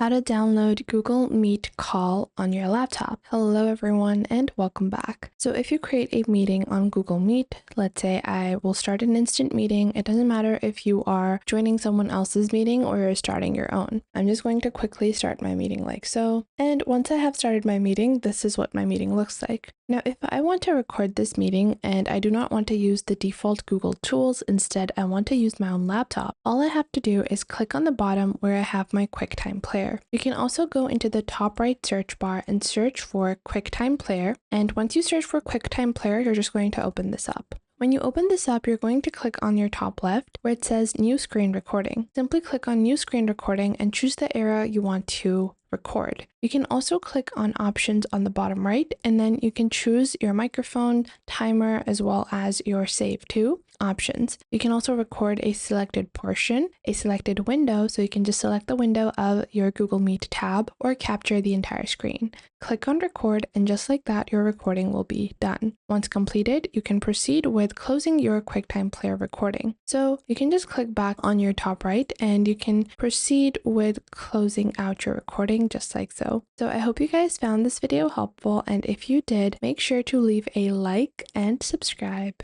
How to download Google Meet Call on your laptop. Hello everyone and welcome back. So if you create a meeting on Google Meet, let's say I will start an instant meeting. It doesn't matter if you are joining someone else's meeting or you're starting your own. I'm just going to quickly start my meeting like so. And once I have started my meeting, this is what my meeting looks like. Now, if I want to record this meeting and I do not want to use the default Google tools, instead I want to use my own laptop, all I have to do is click on the bottom where I have my QuickTime Player. You can also go into the top right search bar and search for QuickTime Player. And once you search for QuickTime Player, you're just going to open this up. When you open this up, you're going to click on your top left where it says New Screen Recording. Simply click on New Screen Recording and choose the era you want to record. You can also click on options on the bottom right, and then you can choose your microphone, timer, as well as your save to options. You can also record a selected portion, a selected window, so you can just select the window of your Google Meet tab or capture the entire screen. Click on record, and just like that, your recording will be done. Once completed, you can proceed with closing your QuickTime Player recording. So you can just click back on your top right and you can proceed with closing out your recording just like so. So I hope you guys found this video helpful, and if you did, make sure to leave a like and subscribe.